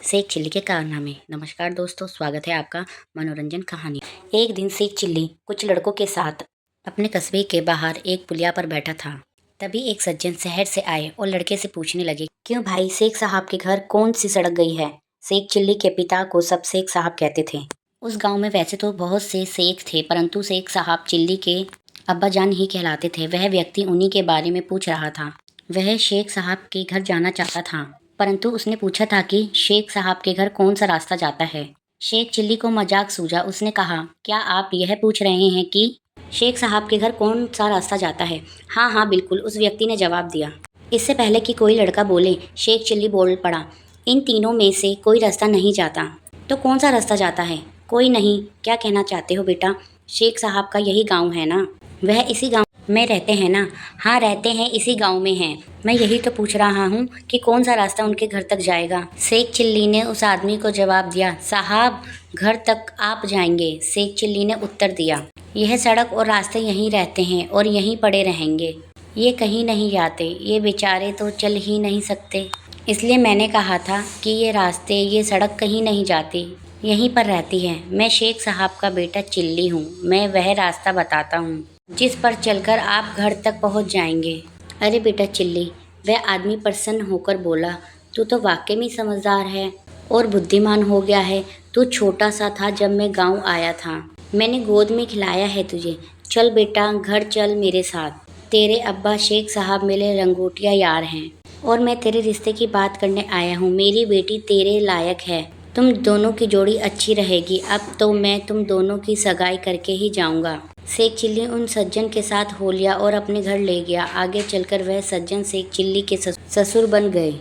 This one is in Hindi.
शेख चिल्ली के कारनामे। नमस्कार दोस्तों, स्वागत है आपका मनोरंजन कहानी। एक दिन शेख चिल्ली कुछ लड़कों के साथ अपने कस्बे के बाहर एक पुलिया पर बैठा था। तभी एक सज्जन शहर से आए और लड़के से पूछने लगे, क्यों भाई, शेख साहब के घर कौन सी सड़क गई है? शेख चिल्ली के पिता को सब शेख साहब कहते थे। उस गाँव में वैसे तो बहुत से शेख थे, परंतु शेख साहब चिल्ली के अब्बा जान ही कहलाते थे। वह व्यक्ति उन्हीं के बारे में पूछ रहा था। वह शेख साहब के घर जाना चाहता था, परंतु उसने पूछा था कि शेख साहब के घर कौन सा रास्ता जाता है। शेख चिल्ली को मजाक सूझा। उसने कहा, क्या आप यह पूछ रहे हैं कि शेख साहब के घर कौन सा रास्ता जाता है? हाँ हाँ बिल्कुल, उस व्यक्ति ने जवाब दिया। इससे पहले कि कोई लड़का बोले, शेख चिल्ली बोल पड़ा, इन तीनों में से कोई रास्ता नहीं जाता। तो कौन सा रास्ता जाता है? कोई नहीं। क्या कहना चाहते हो बेटा? शेख साहब का यही गाँव है ना? वह इसी गाँव में रहते हैं ना? हाँ, रहते हैं, इसी गांव में हैं। मैं यही तो पूछ रहा हूँ कि कौन सा रास्ता उनके घर तक जाएगा। शेख चिल्ली ने उस आदमी को जवाब दिया, साहब घर तक आप जाएंगे। शेख चिल्ली ने उत्तर दिया, यह सड़क और रास्ते यहीं रहते हैं और यहीं पड़े रहेंगे। ये कहीं नहीं जाते, ये बेचारे तो चल ही नहीं सकते। इसलिए मैंने कहा था कि ये रास्ते, ये सड़क कहीं नहीं जाती, यहीं पर रहती है। मैं शेख साहब का बेटा चिल्ली हूँ। मैं वह रास्ता बताता हूँ जिस पर चलकर आप घर तक पहुंच जाएंगे। अरे बेटा चिल्ली, वह आदमी प्रसन्न होकर बोला, तू तो वाकई में समझदार है और बुद्धिमान हो गया है। तू छोटा सा था जब मैं गांव आया था। मैंने गोद में खिलाया है तुझे। चल बेटा, घर चल मेरे साथ। तेरे अब्बा शेख साहब मेरे लंगोटिया यार हैं और मैं तेरे रिश्ते की बात करने आया हूँ। मेरी बेटी तेरे लायक है। तुम दोनों की जोड़ी अच्छी रहेगी। अब तो मैं तुम दोनों की सगाई करके ही जाऊंगा। शेख चिल्ली उन सज्जन के साथ हो लिया और अपने घर ले गया। आगे चलकर वह सज्जन शेख चिल्ली के ससुर बन गए।